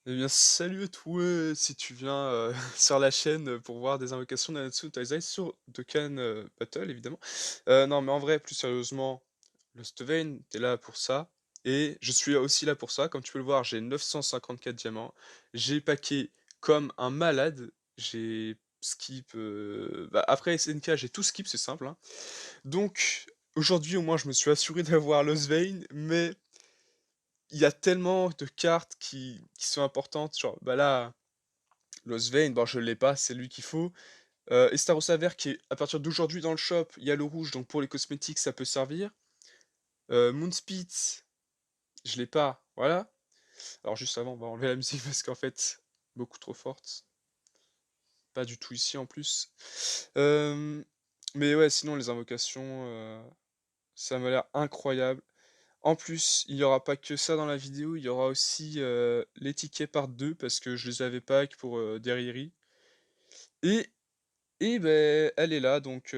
Eh bien, salut à toi, si tu viens sur la chaîne pour voir des invocations de Nanatsu no Taizai sur Dokkan Battle, évidemment. Non, mais en vrai, plus sérieusement, Lost Vein, t'es là pour ça. Et je suis aussi là pour ça. Comme tu peux le voir, j'ai 954 diamants. J'ai packé comme un malade. J'ai skip. Bah, après SNK, j'ai tout skip, c'est simple, hein. Donc, aujourd'hui, au moins, je me suis assuré d'avoir Lost Vein, mais il y a tellement de cartes qui sont importantes. Genre, bah là. Lost Vein, bon, je l'ai pas, c'est lui qu'il faut. Estarossa vert qui est à partir d'aujourd'hui dans le shop, il y a le rouge, donc pour les cosmétiques ça peut servir. Moonspit, je l'ai pas, voilà. Alors juste avant, on va enlever la musique parce qu'en fait, beaucoup trop forte. Pas du tout ici en plus. Euh, mais ouais, sinon les invocations, ça m'a l'air incroyable. En plus, il n'y aura pas que ça dans la vidéo, il y aura aussi les tickets par deux parce que je les avais pas pour des riri. Et, et ben, elle est là, donc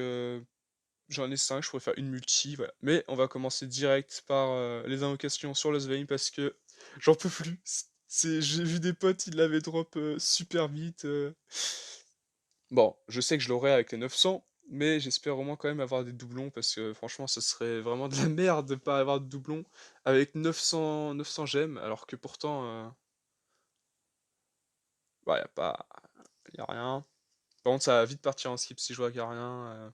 j'en ai 5, je pourrais faire une multi, voilà. Mais on va commencer direct par les invocations sur le Svein parce que j'en peux plus. J'ai vu des potes, ils l'avaient drop super vite. Bon, je sais que je l'aurai avec les 900, mais j'espère au moins quand même avoir des doublons parce que franchement, ce serait vraiment de la merde de pas avoir de doublons avec 900 gemmes, alors que pourtant, bah, y a rien. Par contre, ça va vite partir en skip si je vois qu'il y a rien.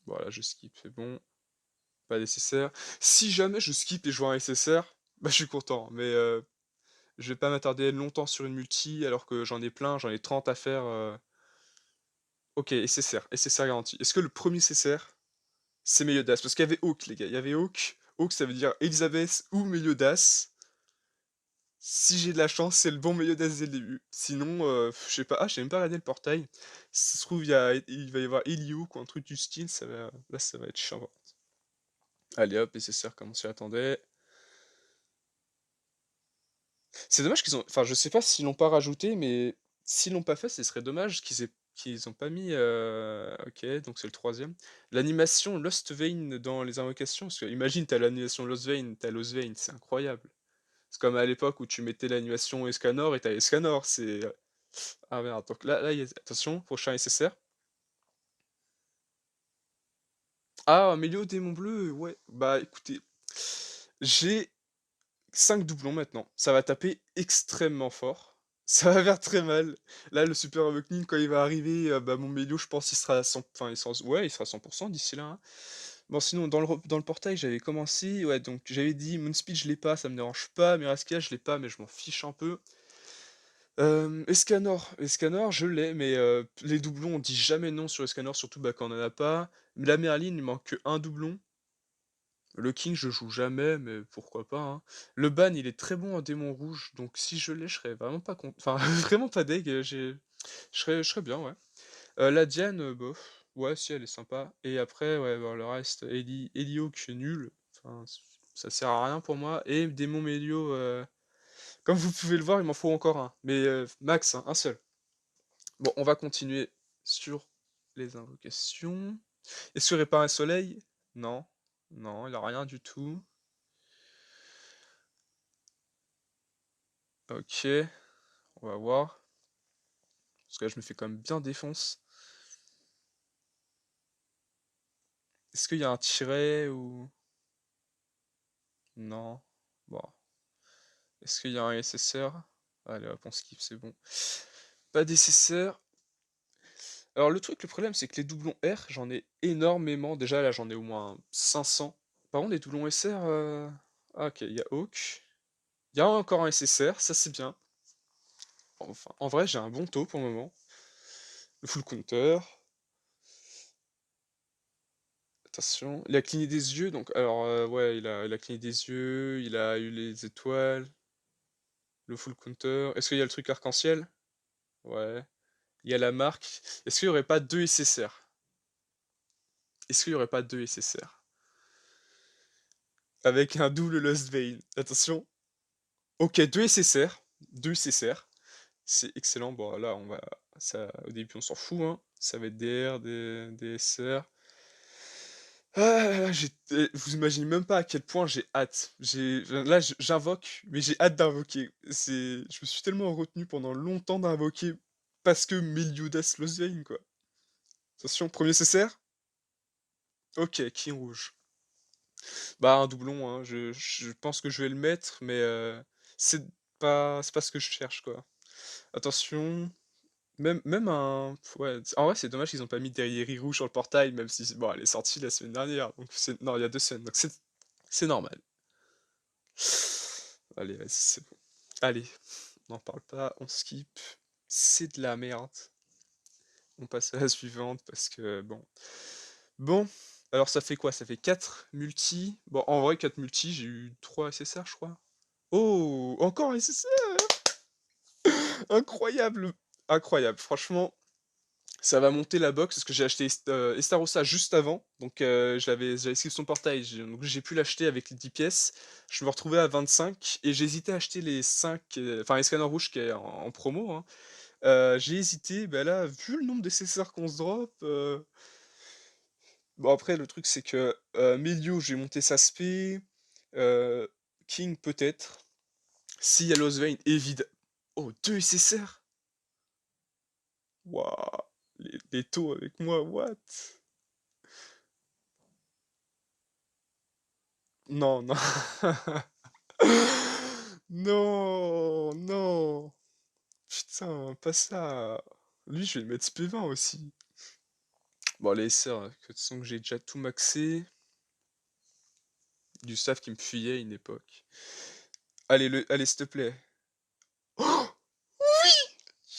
Voilà, je skip, c'est bon. Pas nécessaire. Si jamais je skip et je vois un SSR, bah je suis content. Mais je vais pas m'attarder longtemps sur une multi alors que j'en ai plein, j'en ai 30 à faire. Ok, SSR, SSR garanti. Est-ce que le premier SSR, c'est Meliodas? Parce qu'il y avait Hawk, les gars. Il y avait Hawk. Hawk, ça veut dire Elisabeth ou Meliodas. Si j'ai de la chance, c'est le bon Meliodas dès le début. Sinon, je sais pas. Ah, j'ai même pas regardé le portail. Si ça se trouve, il va y avoir Eliouk ou un truc du style. Là, ça va être chiant. Allez hop, SSR comme on s'y attendait. C'est dommage qu'ils ont. Enfin, je sais pas s'ils l'ont pas rajouté, mais s'ils l'ont pas fait, ce serait dommage qu'ils ont pas mis. Ok, donc c'est le troisième. L'animation Lost Vein dans les invocations. Parce que imagine, t'as l'animation Lost Vein, t'as Lost Vein, c'est incroyable. C'est comme à l'époque où tu mettais l'animation Escanor et t'as Escanor. C'est. Ah merde, donc là, attention, prochain SSR. Ah, Mélio Démon Bleu, ouais. Bah écoutez, j'ai 5 doublons maintenant. Ça va taper extrêmement fort. Ça va faire très mal. Là, le Super Awakening, quand il va arriver, bah, mon Mélio, je pense, il sera à 100... Enfin, ouais, il sera à 100% d'ici là, hein. Bon, sinon, dans le portail, j'avais commencé. Ouais, donc j'avais dit, Moonspeed, je l'ai pas, ça me dérange pas. Miraskia, je l'ai pas, mais je m'en fiche un peu. Escanor, je l'ai, mais les doublons, on dit jamais non sur Escanor, surtout bah, quand on en a pas. La Merline, il manque que un doublon. Le King, je joue jamais, mais pourquoi pas, hein. Le ban, il est très bon en démon rouge, donc si je l'ai, je serais vraiment pas content. Enfin, vraiment pas deg, je serais bien, ouais. La Diane, bof. Ouais, si, elle est sympa. Et après, ouais, bah, le reste, Elio, qui est nul. Enfin, ça sert à rien pour moi. Et démon Melio, comme vous pouvez le voir, il m'en faut encore un. Mais max, hein, un seul. Bon, on va continuer sur les invocations. Est-ce qu'il y aurait pas un soleil? Non. Non, il n'y a rien du tout. Ok, on va voir. Parce que là, je me fais quand même bien défonce. Est-ce qu'il y a un tiret ou... Non. Bon. Est-ce qu'il y a un SSR? Allez, hop, on skip, c'est bon. Pas d'SSR. Alors, le problème, c'est que les doublons R, j'en ai énormément. Déjà, là, j'en ai au moins 500. Par contre, les doublons SR... Ah, ok, il y a Hawk. Il y a encore un SSR, ça c'est bien. Enfin, en vrai, j'ai un bon taux pour le moment. Le full counter. Attention, il a cligné des yeux, donc alors ouais, il a cligné des yeux, il a eu les étoiles, le full counter. Est-ce qu'il y a le truc arc-en-ciel? Ouais. Il y a la marque. Est-ce qu'il y aurait pas deux SSR? Est-ce qu'il y aurait pas deux SSR? Avec un double Lost Vein. Attention. Ok, deux SSR. Deux SSR. C'est excellent. Bon, là, on va. Ça, au début, on s'en fout, hein. Ça va être DR, des SR. Ah là là, vous imaginez même pas à quel point j'ai hâte. Là, j'invoque, mais j'ai hâte d'invoquer. Je me suis tellement retenu pendant longtemps d'invoquer parce que Meliodas Lozvayne, quoi. Attention, premier CCR. Ok, King Rouge. Bah, un doublon, hein. Je pense que je vais le mettre, mais c'est c'est pas ce que je cherche, quoi. Attention. Même un ouais, en vrai, c'est dommage qu'ils ont pas mis derrière Rouge sur le portail, même si bon, elle est sortie la semaine dernière, donc non, il y a 2 semaines, donc c'est normal. Allez, vas-y, c'est bon. Allez, on n'en parle pas, on skip. C'est de la merde. On passe à la suivante parce que bon. Bon, alors ça fait quoi? Ça fait 4 multi. Bon, en vrai, 4 multi, j'ai eu 3 SSR, je crois. Oh! Encore un SSR! Incroyable! Incroyable, franchement. Ça va monter la box parce que j'ai acheté Estarossa juste avant, donc j'avais skip son portail, donc j'ai pu l'acheter avec les 10 pièces. Je me retrouvais à 25 et j'ai hésité à acheter les 5, enfin les scanners rouges qui est en promo, hein. J'ai hésité, bah là, vu le nombre de CSR qu'on se drop, bon après le truc c'est que Melio, j'ai monté sa spé, heu, King peut-être. S'il y a Lozvayne, oh 2 SSR? Waouh! Les taux avec moi, what? Non, non. Non, non. Putain, pas ça. Lui, je vais le mettre SP20 aussi. Bon, les SR, que de toute façon que j'ai déjà tout maxé. Gustave qui me fuyait à une époque. Allez, allez, s'il te plaît. Oh oui!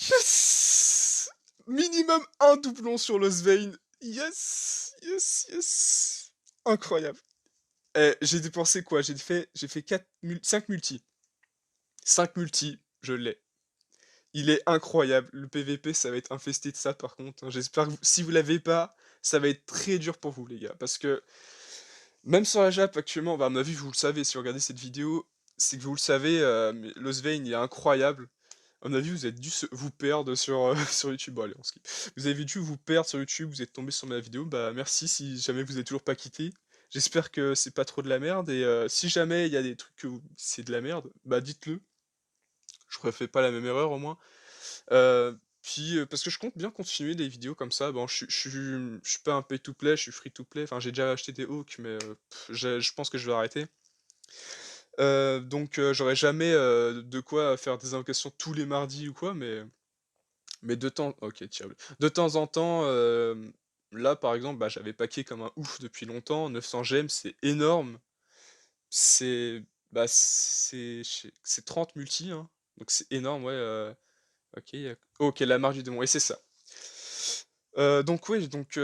Yes! Minimum un doublon sur le Svein. Yes! Yes, yes! Incroyable. J'ai dépensé quoi? J'ai fait 5 multi. 5 multi, je l'ai. Il est incroyable. Le PVP, ça va être infesté de ça par contre, hein. J'espère que si vous l'avez pas, ça va être très dur pour vous les gars. Parce que même sur la Jap actuellement, bah, à mon avis vous le savez si vous regardez cette vidéo, c'est que vous le savez, mais Lozvayne il est incroyable. À mon avis vous avez dû vous perdre sur, sur YouTube. Bon allez on skip. Vous avez dû vous perdre sur YouTube, vous êtes tombé sur ma vidéo, bah merci si jamais vous êtes toujours pas quitté. J'espère que c'est pas trop de la merde et si jamais il y a des trucs que c'est de la merde, bah dites-le. Je refais pas la même erreur au moins. Puis, parce que je compte bien continuer des vidéos comme ça. Bon, je suis pas un pay to play, je suis free to play. Enfin, j'ai déjà acheté des hooks, mais je pense que je vais arrêter. Donc, j'aurai jamais de quoi faire des invocations tous les mardis ou quoi, mais ok, tiens. De temps en temps, là, par exemple, bah, j'avais packé comme un ouf depuis longtemps. 900 gemmes, c'est énorme. C'est bah, c'est 30 multi, hein. Donc c'est énorme, ouais. OK, OK, la marge du démon et c'est ça. Donc oui, donc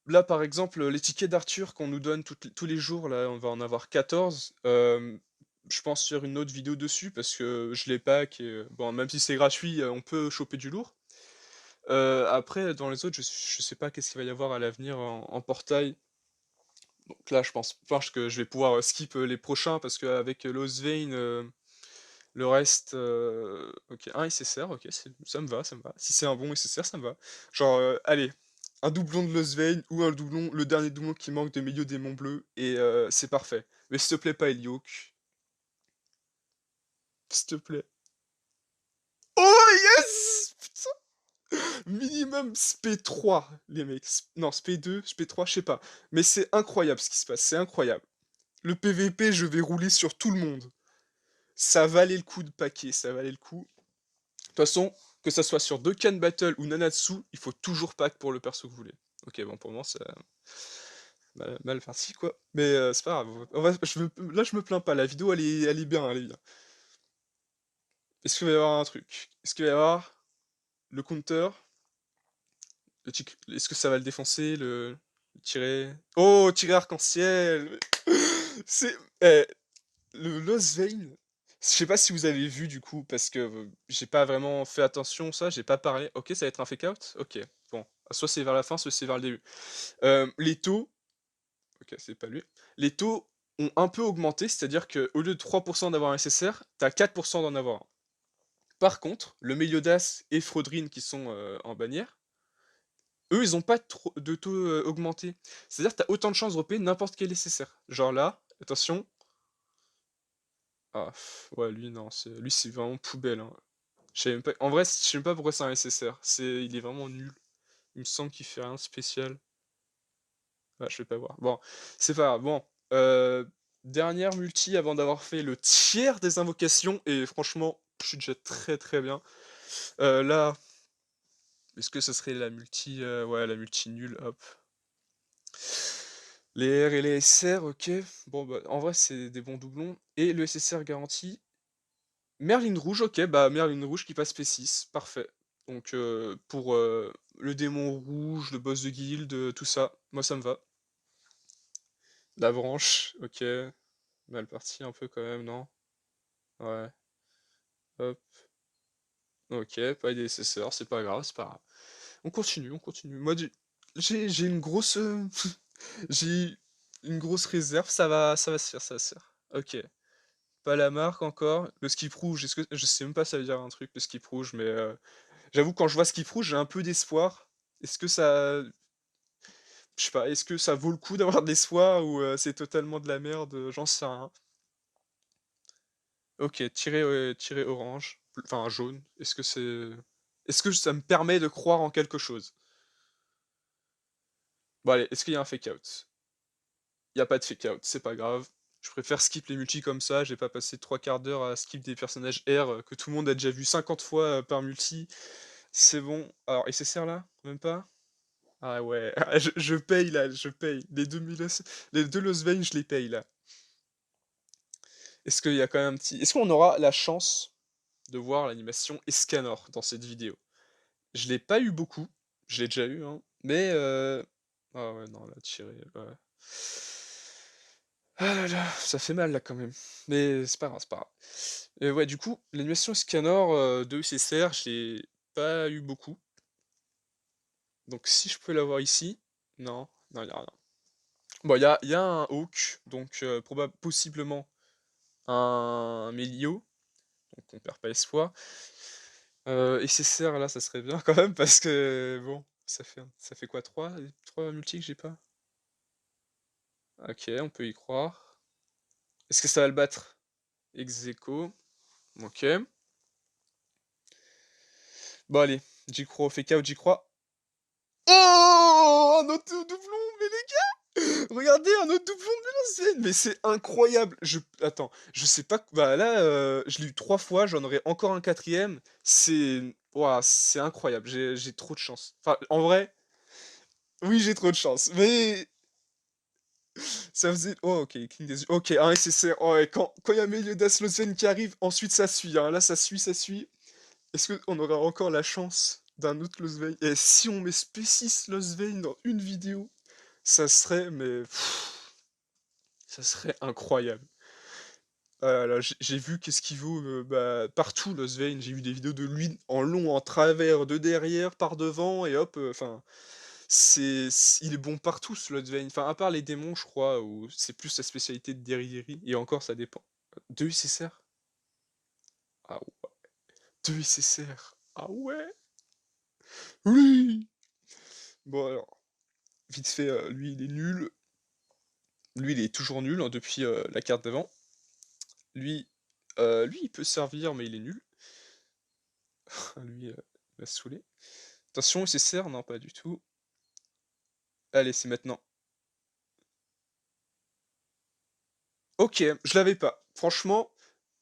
là, par exemple, les tickets d'Arthur qu'on nous donne tous les jours, là, on va en avoir 14. Je pense faire une autre vidéo dessus parce que je les pack et bon, même si c'est gratuit, on peut choper du lourd. Après, dans les autres, je sais pas qu'est-ce qu'il va y avoir à l'avenir en portail. Donc là, je pense que je vais pouvoir, skip, les prochains parce qu'avec Lozvayne, le reste, OK, un SSR, OK, ça me va, ça me va. Si c'est un bon SSR, ça me va. Genre, allez, un doublon de Lozvayne ou un doublon le dernier doublon qui manque de Milieu Démon Bleu et c'est parfait. Mais s'il te plaît, pas Elioque. S'il te plaît. Oh yes! Putain! Minimum SP3, les mecs. Non, SP2, SP3, je sais pas. Mais c'est incroyable ce qui se passe, c'est incroyable. Le PVP, je vais rouler sur tout le monde. Ça valait le coup de paquer, ça valait le coup. De toute façon, que ça soit sur Dokkan Battle ou Nanatsu, il faut toujours pack pour le perso que vous voulez. Ok, bon, pour moi, c'est mal parti, quoi. Mais c'est pas grave. Là, je me plains pas. La vidéo, elle est bien, elle est bien. Est-ce qu'il va y avoir un truc? Est-ce qu'il va y avoir le counter? Est-ce que ça va le défoncer, le tirer? Oh, tirer arc-en-ciel! C'est... Le Lost Vein, je sais pas si vous avez vu du coup, parce que j'ai pas vraiment fait attention, ça, j'ai pas parlé. Ok, ça va être un fake out? Ok, bon. Soit c'est vers la fin, soit c'est vers le début. Les taux, ok, c'est pas lui. Les taux ont un peu augmenté, c'est-à-dire que au lieu de 3% d'avoir un SSR, t'as 4% d'en avoir un. Par contre, le Meliodas et Frodrine qui sont en bannière, eux, ils ont pas trop de taux, augmenté. C'est-à-dire, tu as autant de chances de dropper n'importe quel SSR. Genre là, attention, ah ouais, lui non, c'est vraiment poubelle, hein. Je sais même pas en vrai, je sais même pas pourquoi c'est un SSR. Il est vraiment nul. Il me semble qu'il fait rien de spécial. Ah, je vais pas voir. Bon, c'est pas grave. Bon, dernière multi avant d'avoir fait le tiers des invocations et franchement, je suis déjà très, très bien. Là, est-ce que ce serait la multi, ouais, la multi nulle, hop. Les R et les SR, OK. Bon, bah, en vrai, c'est des bons doublons et le SSR garanti. Merlin rouge, OK, bah, Merlin rouge qui passe P6, parfait. Donc, pour, le démon rouge, le boss de guilde, tout ça, moi ça me va. La branche, OK. Mal parti un peu quand même, non? Ouais, hop. OK, pas des SSR, c'est pas grave, c'est pas grave. On continue, on continue. Moi, j'ai une grosse, j'ai une grosse réserve, ça va se faire, ça va se faire. OK. Pas la marque encore. Le skip rouge, est-ce que je sais même pas ça veut dire un truc, le skip rouge, mais j'avoue quand je vois skip rouge, j'ai un peu d'espoir. Est-ce que ça je sais pas, est-ce que ça vaut le coup d'avoir de l'espoir ou c'est totalement de la merde? J'en sais rien. OK, tiret orange, enfin jaune. Est-ce que ça me permet de croire en quelque chose? Bon allez, est-ce qu'il y a un fake out? Il y a pas de fake out, c'est pas grave. Je préfère skip les multis comme ça, j'ai pas passé 3/4 d'heure à skip des personnages R, que tout le monde a déjà vu 50 fois, par multi. C'est bon. Alors SSR là? Même pas? Ah ouais, ah je paye là, je paye. Les 2 Lost Veins, je les paye là. Est-ce qu'il y a quand même un petit est-ce qu'on aura la chance de voir l'animation Escanor dans cette vidéo? Je l'ai pas eu beaucoup, je l'ai déjà eu, hein, mais ah ouais, non, là, tirer, ouais. Ah là là, ça fait mal là quand même, mais c'est pas grave, c'est pas grave. Et ouais, du coup, l'animation Scanor, de UCCR, je l'ai pas eu beaucoup, donc si je peux l'avoir ici non, non, il y a rien. Bon, il y a un Hawk, donc possiblement un Melio, donc on perd pas espoir. SSR là, ça serait bien quand même parce que bon, ça fait quoi? Trois multis que j'ai pas? OK, on peut y croire. Est-ce que ça va le battre? Ex aequo, OK. Bon allez, j'y crois, au fake out, j'y crois. Oh! Un autre doublon, mais les gars! Regardez, un autre doublon de Mélancine! Mais c'est incroyable! Attends, je sais pas bah là, je l'ai eu 3 fois, j'en aurai encore un quatrième. C'est waouh, c'est incroyable, j'ai trop de chance. Enfin, en vrai, oui, j'ai trop de chance, mais ça faisait oh OK, cligne des yeux. OK, un SSR. Oh ouais, quand il y a Meliodas Lothian qui arrive, ensuite ça suit, hein. Là, ça suit, ça suit. Est-ce qu'on aura encore la chance d'un autre Lost Vein? Et si on met Spécis Lost Vein dans une vidéo, ça serait mais ça serait incroyable. Ah là là, j'ai vu qu'est-ce qu'il vaut, bah, partout Lost Vein. J'ai vu des vidéos de lui en long, en travers, de derrière, par devant et hop, enfin, il est bon partout ce Lost Vein. Enfin, à part les démons, je crois, où c'est plus sa spécialité de Derry et encore ça dépend. 2 UCCR? Ah ouais, 2 UCCR. Ah ouais! Oui! Bon alors, vite fait, lui il est nul. Lui il est toujours nul, hein, depuis, la carte d'avant. Lui, lui il peut servir mais il est nul. Lui, il va se saouler. Attention, SSR, non pas du tout. Allez, c'est maintenant. OK, je l'avais pas. Franchement,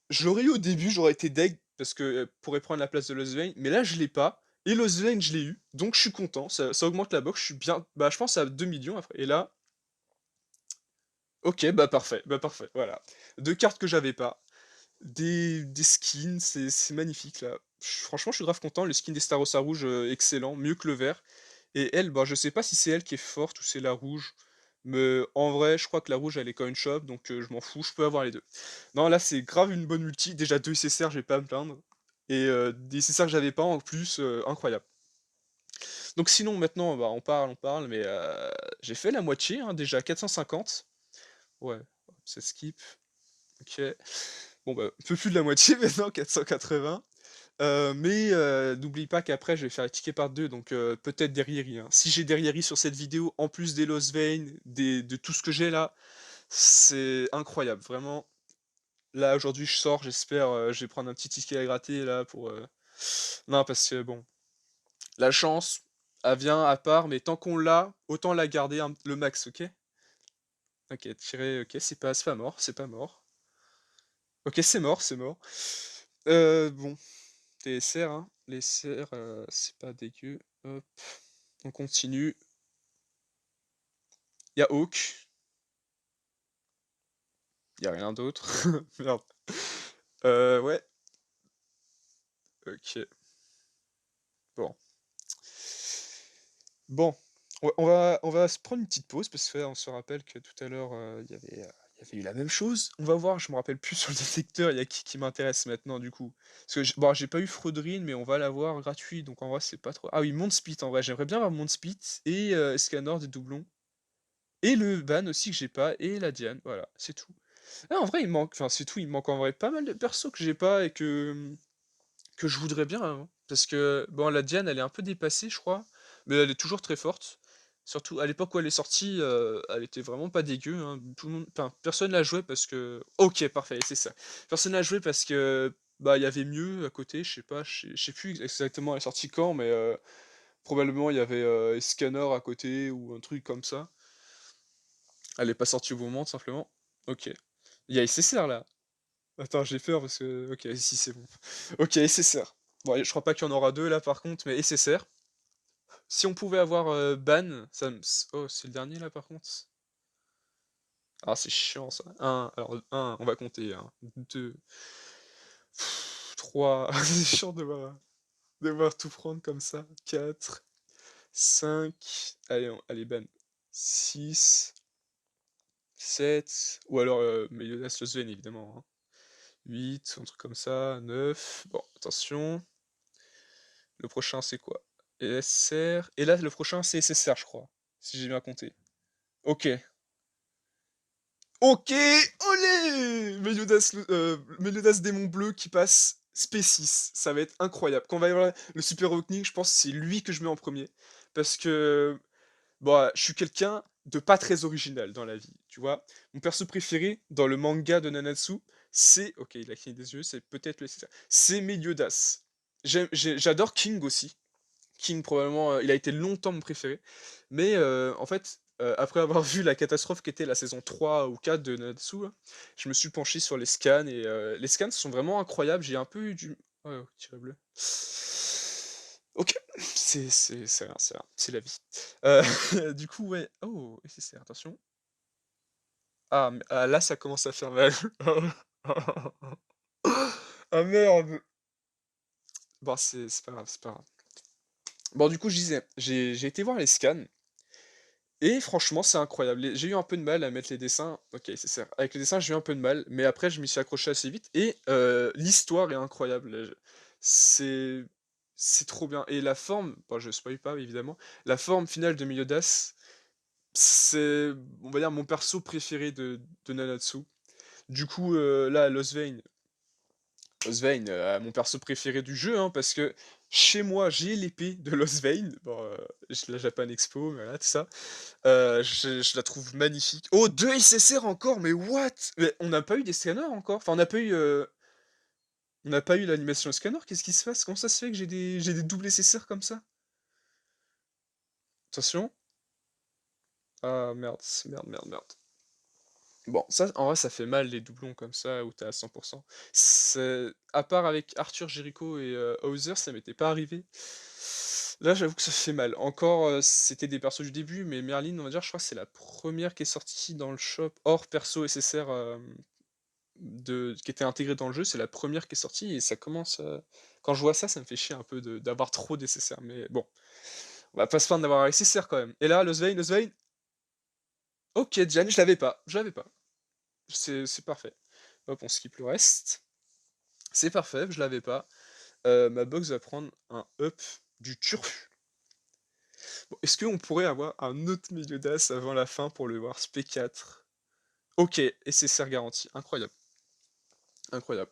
je l'aurais eu au début, j'aurais été deg parce que, pourrait prendre la place de Lozvane, mais là je l'ai pas et Lozvane je l'ai eu, donc je suis content, ça augmente la box, je suis bien bah, je pense à 2 millions après et là OK, bah, parfait, voilà. 2 cartes que j'avais pas, des skins, c'est magnifique là. Franchement, je suis grave content, le skin des Starossa rouge, excellent, mieux que le vert et elle, bah, je sais pas si c'est elle qui est forte ou c'est la rouge, mais en vrai, je crois que la rouge elle est coin shop donc je m'en fous, je peux avoir les 2. Non, là, c'est grave une bonne multi, déjà 2 SSR, je vais pas me plaindre et des SSR que j'avais pas en plus, incroyable. Donc sinon maintenant, bah, on parle, mais j'ai fait la moitié, hein, déjà 450. Ouais, ça skip, OK. Bon, bah, un peu plus de la moitié maintenant, 480. Mais n'oublie pas qu'après je vais faire les tickets par 2 donc peut-être des rieri, hein. Si j'ai des rieri sur cette vidéo, en plus des Lost Vein, des de tout ce que j'ai là, c'est incroyable, vraiment. Là, aujourd'hui, je sors, j'espère, je vais prendre un petit ticket à gratter là pour, non parce que bon, la chance, elle vient à part, mais tant qu'on l'a, autant la garder le max, OK? OK, tirer, OK, c'est pas mort, c'est pas mort. OK, c'est mort, c'est mort. Bon, les SR, hein, les SR, c'est pas dégueu. Hop, on continue. Il y a Hawk, il y a rien d'autre. Merde. Ouais, OK, bon. Bon, on va se prendre une petite pause parce que, on se rappelle que tout à l'heure, il y avait eu la même chose. On va voir, je me rappelle plus sur le détecteur, il y a qui m'intéresse maintenant du coup? Parce que j'ai pas eu Fraudrine, mais on va l'avoir gratuit, donc en vrai c'est pas trop ah oui, Speed en vrai, j'aimerais bien avoir Speed et Scanner des doublons et le ban aussi que j'ai pas et la Diane, voilà, c'est tout. Ah en vrai il me manque enfin c'est tout, il me manque en vrai pas mal de persos que j'ai pas et que je voudrais bien, hein, parce que, bon, la Diane, elle est un peu dépassée, je crois, mais elle est toujours très forte. Surtout à l'époque où elle est sortie, elle était vraiment pas dégueu, hein. Tout le monde enfin, personne l'a jouée parce que OK, parfait, c'est ça. Personne l'a jouée parce que, bah, il y avait mieux à côté, je sais plus exactement elle est sortie quand, mais probablement il y avait, Scanner à côté ou un truc comme ça. Elle est pas sortie au bon moment, tout simplement. OK. Il y a SSR là. Attends, j'ai peur parce que OK, si c'est bon. OK, SSR. Bon, je crois pas qu'il y en aura 2 là par contre, mais SSR. Si on pouvait avoir, Ban, ça me s oh, c'est le dernier là par contre? Ah c'est chiant ça. Un, alors un, on va compter 1, 2, 3, c'est chiant de devoir tout prendre comme ça. 4, 5, allez allez Ban. 6, 7, ou alors, Meliodas Losven évidemment, hein. 8, un truc comme ça, 9. Bon, attention. Le prochain, c'est quoi? SR. Et là, le prochain, c'est SSR, je crois. Si j'ai bien compté. Ok. Ok! Olé! Meliodas Démon Bleu qui passe Spécis. Ça va être incroyable. Quand on va y avoir le Super Awakening, je pense que c'est lui que je mets en premier. Parce que, bon, je suis quelqu'un de pas très original dans la vie, tu vois. Mon perso préféré dans le manga de Nanatsu, c'est. Ok, il a cligné des yeux, c'est peut-être le SSR. C'est Meliodas. J'adore King aussi. King probablement, il a été longtemps mon préféré. Mais en fait, après avoir vu la catastrophe qu'était la saison 3 ou 4 de Natsu, là, je me suis penché sur les scans et les scans sont vraiment incroyables. J'ai un peu eu du ouais, oh, tiret bleu. OK, c'est rien, c'est la vie. Du coup, ouais oh, SSR, attention. Ah, ah, là, ça commence à faire mal. Ah merde! Bon, c'est pas grave, c'est pas grave. Bon, du coup, je disais, j'ai été voir les scans. Et franchement, c'est incroyable. J'ai eu un peu de mal à mettre les dessins. OK, c'est ça. Avec les dessins, j'ai eu un peu de mal, mais après, je m'y suis accroché assez vite. Et l'histoire est incroyable. C'est c'est trop bien. Et la forme, bon, je spoil pas évidemment. La forme finale de Meliodas, c'est, on va dire, mon perso préféré de Nanatsu. Du coup, là, Losvein, mon perso préféré du jeu, hein, parce que chez moi, j'ai l'épée de Losvein. Bon, la Japan Expo, voilà, tout ça. Je la trouve magnifique. Oh, 2 SSR encore, mais what? Mais on n'a pas eu des scanners encore? Enfin, on n'a pas eu l'animation scanner, qu'est-ce qui se passe? Comment ça se fait que j'ai des doubles SSR comme ça? Attention. Ah merde, merde, merde, merde. Bon, ça, en vrai, ça fait mal les doublons comme ça où t'es à 100%. C'est à part avec Arthur, Jericho et Hauser, ça m'était pas arrivé. Là, j'avoue que ça fait mal. Encore, c'était des persos du début, mais Merlin, on va dire, je crois que c'est la première qui est sortie dans le shop hors perso SSR, qui était intégrée dans le jeu. C'est la première qui est sortie et ça commence. Quand je vois ça, ça me fait chier un peu d'avoir trop d'SSR. Mais bon, on va pas se plaindre d'avoir un SSR quand même. Et là, le Svein. Ok, Jan, je l'avais pas. C'est parfait. Hop, on skip le reste. C'est parfait, je l'avais pas. Ma box va prendre un up du turfu. Bon, est-ce qu'on pourrait avoir un autre milieu d'as avant la fin pour le voir SP4? Ok, et c'est serre garanti. Incroyable. Incroyable.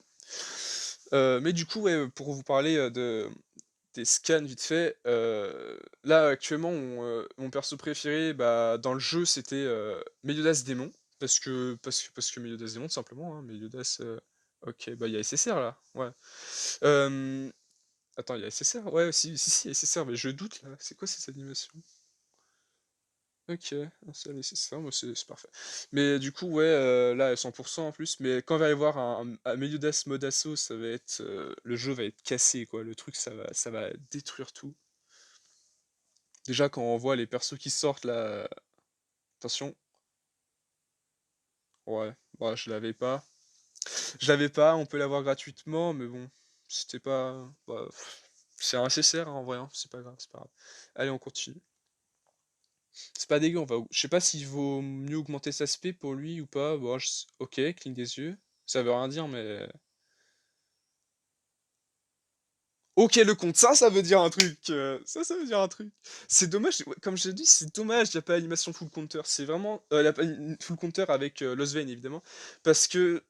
Mais du coup, ouais, pour vous parler, des scans vite fait, là actuellement mon perso préféré, bah, dans le jeu c'était, Meliodas Démon, parce que Meliodas Démon tout simplement, hein, Meliodas, OK, bah, il y a SSR là, ouais. Hem, Attends, il y a SSR? Ouais, si, il y a SSR, mais je doute là, c'est quoi ces animations? OK, ah ça allez, c'est ça, moi c'est parfait. Mais du coup, ouais, là à 100 en plus, mais quand il va y avoir un Meliodas mode assaut, ça va être, le jeu va être cassé quoi, le truc ça va détruire tout. Déjà quand on voit les persos qui sortent là, attention, ouais, bah, je l'avais pas, on peut l'avoir gratuitement, mais bon, c'était pas bah, c'est un SSR hein, en vrai, hein, c'est pas grave, c'est pas grave. Allez, on continue. C'est pas dégueu, je sais pas s'il vaut mieux augmenter sa spé pour lui ou pas, bon OK, cligne des yeux, ça veut rien dire mais OK le compte, ça veut dire un truc, ça veut dire un truc. C'est dommage, ouais, comme je l'ai dit, c'est dommage, il y a pas l'animation full counter, c'est vraiment, il y a pas une full counter avec, Lost Vein évidemment, parce que,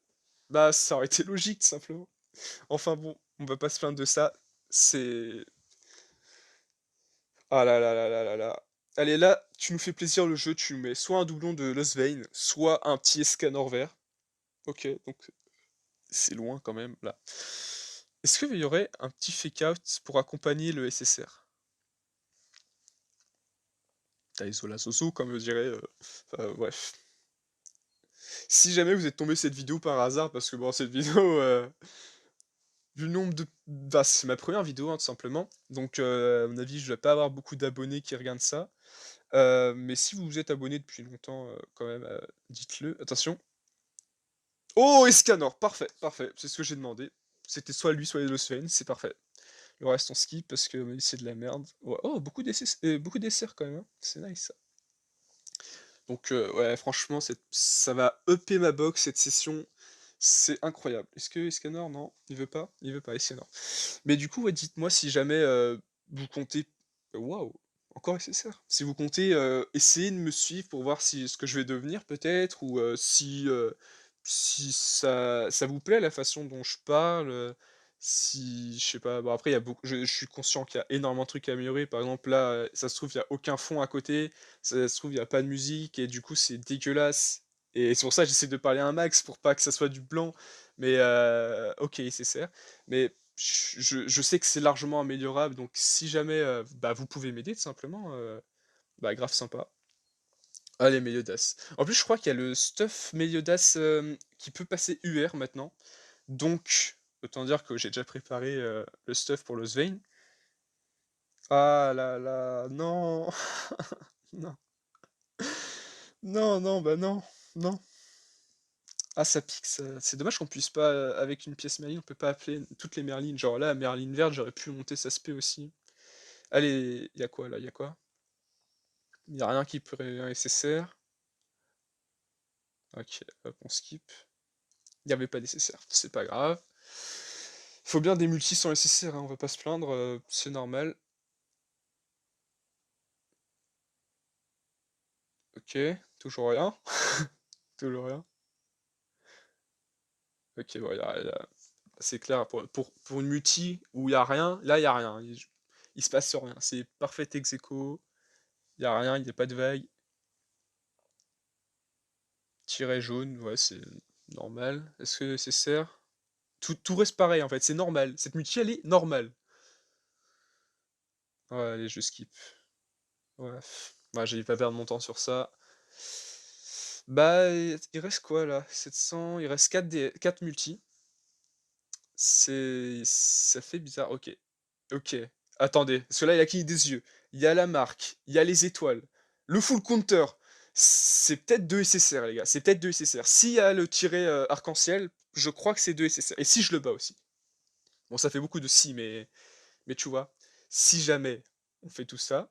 bah, ça aurait été logique tout simplement. Enfin bon, on va pas se plaindre de ça, c'est ah là là là là là là. Allez là, tu nous fais plaisir le jeu, tu mets soit un doublon de Lost Vein, soit un petit Escanor vert. OK, donc c'est loin quand même là. Est-ce qu'il y aurait un petit fake out pour accompagner le SSR? Tu Isola Soso comme dirait, bref. Si jamais vous êtes tombé sur cette vidéo par hasard parce que bon cette vidéo, vu le nombre de bah, c'est ma première vidéo, hein, tout simplement, donc à mon avis, je vais pas avoir beaucoup d'abonnés qui regardent ça, mais si vous vous êtes abonné depuis longtemps, quand même, dites-le. Attention. Oh! Escanor, parfait, parfait, c'est ce que j'ai demandé. C'était soit lui, soit Edelosfen, c'est parfait. Le reste on skip parce que oui, c'est de la merde. Ouais, oh beaucoup d'essers quand même, hein, c'est nice ça. Donc ouais franchement ça va upper ma box cette session, c'est incroyable. Est-ce que Escanor non, il veut pas? Il veut pas Escanor. Mais du coup, ouais, dites-moi si jamais, vous comptez waouh! Encore SSR. Si vous comptez, essayer de me suivre pour voir si ce que je vais devenir peut-être ou, si ça vous plaît la façon dont je parle, si je sais pas, bon après il y a beaucoup je suis conscient qu'il y a énormément de trucs à améliorer. Par exemple là, ça se trouve il y a aucun fond à côté, ça se trouve il y a pas de musique et du coup c'est dégueulasse et c'est pour ça que j'essaie de parler un max pour pas que ça soit du blanc. Mais, OK SSR. Mais je sais que c'est largement améliorable, donc si jamais, bah, vous pouvez m'aider tout simplement, bah, grave sympa. Allez, Meliodas. En plus, je crois qu'il y a le stuff Meliodas, qui peut passer UR maintenant, donc autant dire que j'ai déjà préparé, le stuff pour le Swain. Ah là là, non! Non, non, non, bah non, non. Ah ça pique ça. C'est dommage qu'on puisse pas, avec une pièce Merlin, on peut pas appeler toutes les Merlines. Genre là, Merline verte, j'aurais pu monter sa spé aussi. Allez, y a quoi là? Y a quoi? Y a rien qui pourrait un SSR. OK, hop, on skip. Il y avait pas d'SSR, c'est pas grave. Faut bien des multis sans SSR, hein, on va pas se plaindre, c'est normal. OK, toujours rien. Toujours rien. OK, bon, c'est clair pour une multi où il y a rien, là, il y a rien. Il se passe rien. C'est parfait ex aequo, il y a rien, il y a pas de vague. Tiret jaune, ouais, c'est normal. Est-ce que SSR? Tout reste pareil, en fait, c'est normal. Cette multi, elle est normale. Ouais, allez, je skip. Ouais, ouais, j'ai pas perdre mon temps sur ça. Bah, il reste quoi là? 700, il reste 4 multi. Ça fait bizarre, OK. OK. Attendez, parce que là, il y a qui des yeux. Il y a la marque, il y a les étoiles, le full counter. C'est peut-être 2 SSR les gars, c'est peut-être 2 SSR. S'il y a le tiret, arc-en-ciel, je crois que c'est 2 SSR et si je le bats aussi. Bon, ça fait beaucoup de si, mais tu vois? Si jamais on fait tout ça,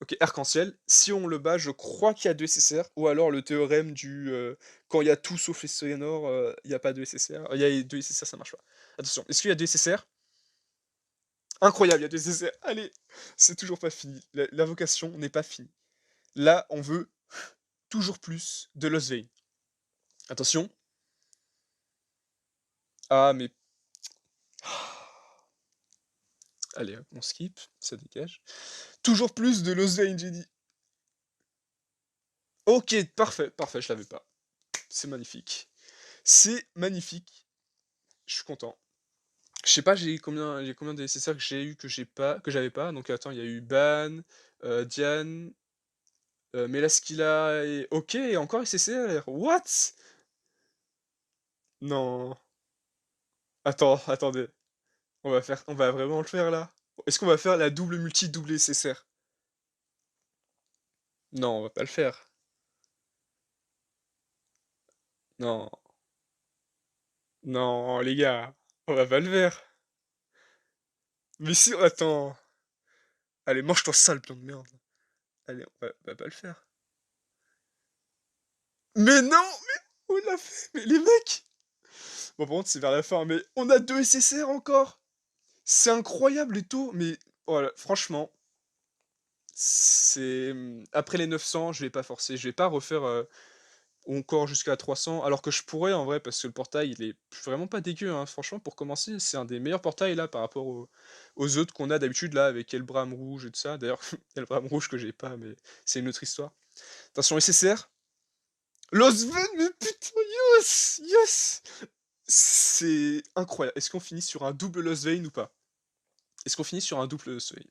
OK, arc-en-ciel. Si on le bat, je crois qu'il y a 2 SSR ou alors le théorème du, quand il y a tout sauf les Soyanor, il y a pas de SSR. Il y a 2 SSR, ça marche pas. Attention, est-ce qu'il y a 2 SSR? Incroyable, il y a 2 SSR. Allez! C'est toujours pas fini. L'invocation n'est pas finie. Là, on veut toujours plus de Lost Vein. Attention. Ah mais Allez hop, on skip, ça dégage. Toujours plus de Lost Vein, j'ai dit. OK, parfait, parfait, je l'avais pas. C'est magnifique. C'est magnifique, je suis content. Je sais pas, j'ai combien de SSR que j'ai eu que j'avais pas, donc attends, il y a eu Ban, Diane, Melaskila et OK, et encore SSR, what? Non. Attends, attendez, on va vraiment le faire là? Est-ce qu'on va faire la double multi, double SSR? Non, on va pas le faire. Non, non les gars, on va pas le faire. Mais si, attends. Allez, mange-toi ça, le pion de merde. Allez, on va pas le faire. Mais non! Mais on l'a fait! Mais les mecs! Bon, par contre, c'est vers la fin, mais on a 2 SSR encore! C'est incroyable les taux, mais voilà, franchement, c'est, après les 900, je vais pas forcer, je vais pas refaire, encore jusqu'à 300, alors que je pourrais en vrai, parce que le portail, il est vraiment pas dégueu, hein. Franchement, pour commencer, c'est un des meilleurs portails là, par rapport aux autres qu'on a d'habitude là, avec Elbram rouge et tout ça. D'ailleurs, Elbram rouge que j'ai pas, mais c'est une autre histoire. Attention, SSR. Losven, mais putain, yes! Yes! C'est incroyable. Est-ce qu'on finit sur un double Lost Vein ou pas? Est-ce qu'on finit sur un double Lost Vein?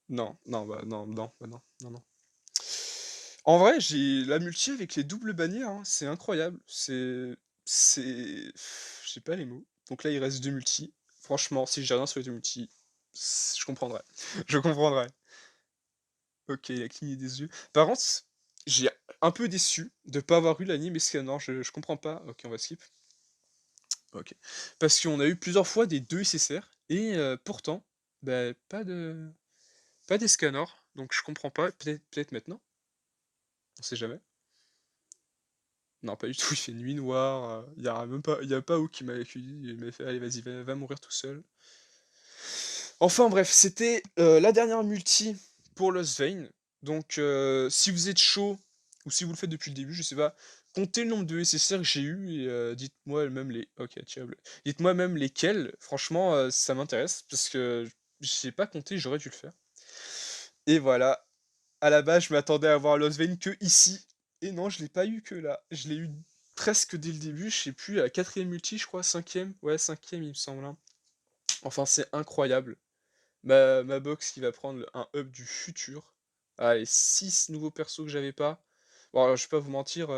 Non, non, bah non, non, bah non, non, non. En vrai, j'ai la multi avec les doubles bannières, hein, c'est incroyable. C'est j'ai pas les mots. Donc là, il reste 2 multis. Franchement, si j'ai rien sur les 2 multis, je comprendrais. Je comprendrais. OK, il a cligné des yeux. Par contre, j'ai un peu déçu de pas avoir eu l'anime Escanor, je comprends pas. OK, on va skip. OK. Parce qu'on a eu plusieurs fois des 2 SSR et pourtant, bah, pas d'Escanor, donc je comprends pas. Peut-être maintenant? On sait jamais. Non, pas du tout, il fait nuit noire, il y a pas où qui m'a accueilli, il m'a fait: «Allez vas-y, va mourir tout seul». Enfin bref, c'était, la dernière multi pour Lost Vein, donc si vous êtes chaud ou si vous le faites depuis le début, je sais pas, comptez le nombre de SSR que j'ai eu et dites-moi même les OK, tiens, dites-moi même lesquels, franchement, ça m'intéresse parce que j'ai pas compté, j'aurais dû le faire et voilà, à la base, je m'attendais à avoir Lost Vein que ici et non, je l'ai pas eu que là. Je l'ai eu presque dès le début, je sais plus, à la 4e multi, je crois, 5e? Ouais, 5e, il me semble, hein. Enfin, c'est incroyable. Ma box qui va prendre un up du futur. Ah, les 6 nouveaux persos que j'avais pas. Bon, alors, je vais pas vous mentir,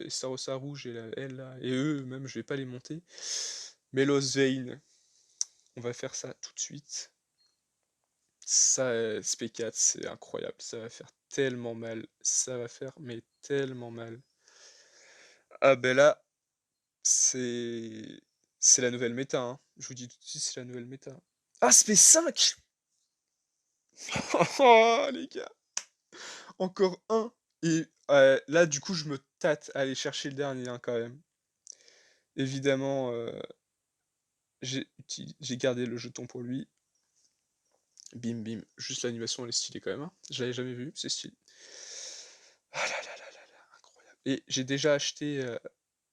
Estarossa rouge et la L là, et eux, même, je vais pas les monter. Mais Lost Vein, on va faire ça tout de suite. Ça, SP4, c'est incroyable, ça va faire tellement mal, ça va faire mais tellement mal. Ah ben là, c'est c'est la nouvelle méta, hein. Je vous dis tout de suite, c'est la nouvelle méta. Ah, SP5! Oh les gars! Encore un et là, du coup, je me tâte à aller chercher le dernier, hein, quand même. Évidemment, j'ai gardé le jeton pour lui. Bim bim, juste l'animation elle est stylée quand même, hein. Je l'avais jamais vue, c'est stylé. Ah là là là là là, incroyable et j'ai déjà acheté,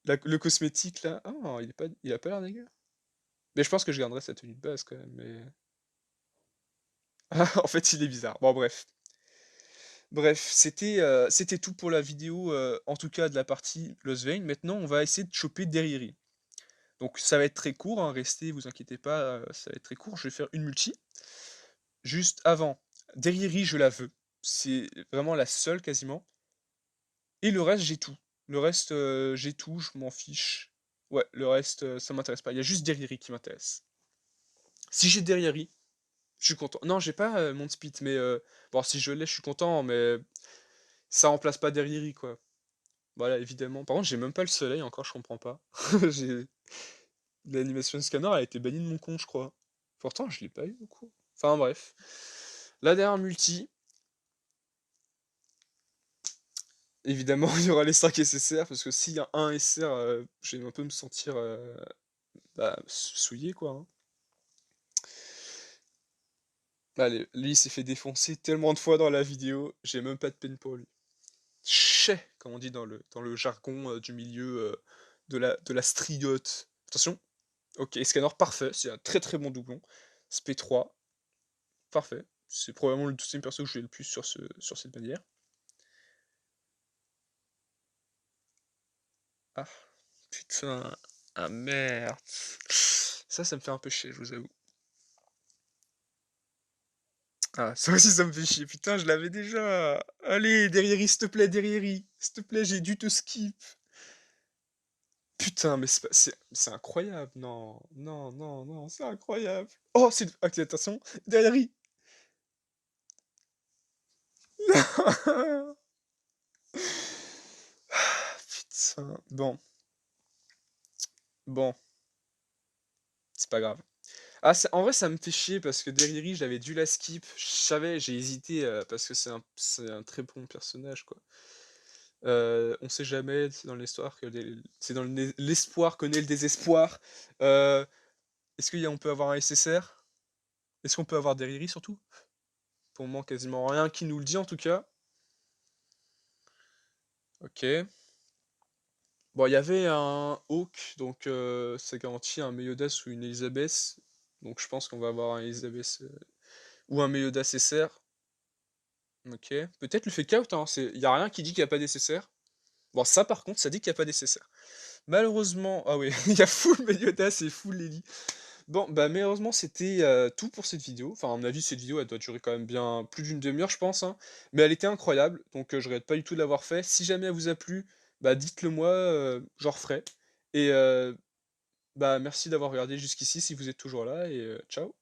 le cosmétique là. Oh, il a pas l'air dégueu. Mais je pense que je garderai sa tenue de base quand même, mais en fait, il est bizarre. Bon bref. Bref, c'était tout pour la vidéo, en tout cas de la partie Lost Vein. Maintenant, on va essayer de choper Deriri. Donc ça va être très court, hein, restez, vous inquiétez pas, ça va être très court. Je vais faire une multi. Juste avant, Deriri, je la veux. C'est vraiment la seule quasiment. Et le reste, j'ai tout. Le reste, j'ai tout, je m'en fiche. Ouais, le reste, ça m'intéresse pas. Il y a juste Deriri qui m'intéresse. Si j'ai Deriri, je suis content. Non, j'ai pas, mon speed, mais bon, si je l'ai, je suis content, mais ça remplace pas Deriri, quoi. Voilà, évidemment. Par contre, j'ai même pas le soleil encore, je comprends pas. J'ai l'animation de scanner a été bannie de mon compte, je crois. Pourtant, je l'ai pas eu, du coup. Enfin bref. La dernière multi, évidemment, il y aura les 5 SSR, parce que s'il y a un SR, je vais un peu me sentir bah, souillé, quoi, hein. Allez, lui, il s'est fait défoncer tellement de fois dans la vidéo, j'ai même pas de peine pour lui. Chais, comme on dit dans le jargon du milieu de la striote. Attention. OK, Escanor, parfait, c'est un très, très bon doublon. Spé3, parfait. C'est probablement le 2e perso que je jouais le plus sur cette manière. Ah, putain, ah merde. Ça me fait un peu chier, je vous avoue. Ah, ça aussi, ça me fait chier. Putain, je l'avais déjà. Allez, derrière, s'il te plaît, derrière. S'il te plaît, j'ai dû te skip. Putain, mais c'est incroyable. Non, non, non, non, c'est incroyable. Oh, c'est... Ok, attention, derrière. Putain, bon, bon, c'est pas grave. Ah, en vrai, ça me fait chier parce que Deriri, j'avais dû la skip. Je savais, j'ai hésité parce que c'est un très bon personnage, quoi. On sait jamais, c'est dans l'histoire que c'est dans l'espoir que naît le désespoir. Euh, on peut avoir un SSR? Est-ce qu'on peut avoir Deriri surtout? Pour le moment, quasiment rien qui nous le dit en tout cas. Ok. Bon, il y avait un Hawk, donc ça garantit un Meliodas ou une Elisabeth. Donc je pense qu'on va avoir un Elisabeth ou un Meliodas SSR. Ok. Peut-être le fake out, hein. Il y a rien qui dit qu'il n'y a pas d'SSR. Bon, ça par contre, ça dit qu'il n'y a pas d'SSR. Malheureusement, ah oui, il y a full Meliodas et full Lily. Bon, bah malheureusement, c'était tout pour cette vidéo. Enfin, à mon avis, cette vidéo, elle doit durer quand même bien plus d'une demi-heure, je pense, hein. Mais elle était incroyable, donc je regrette pas du tout de l'avoir fait. Si jamais elle vous a plu, bah dites-le moi, j'en referai. Et bah merci d'avoir regardé jusqu'ici si vous êtes toujours là, et ciao.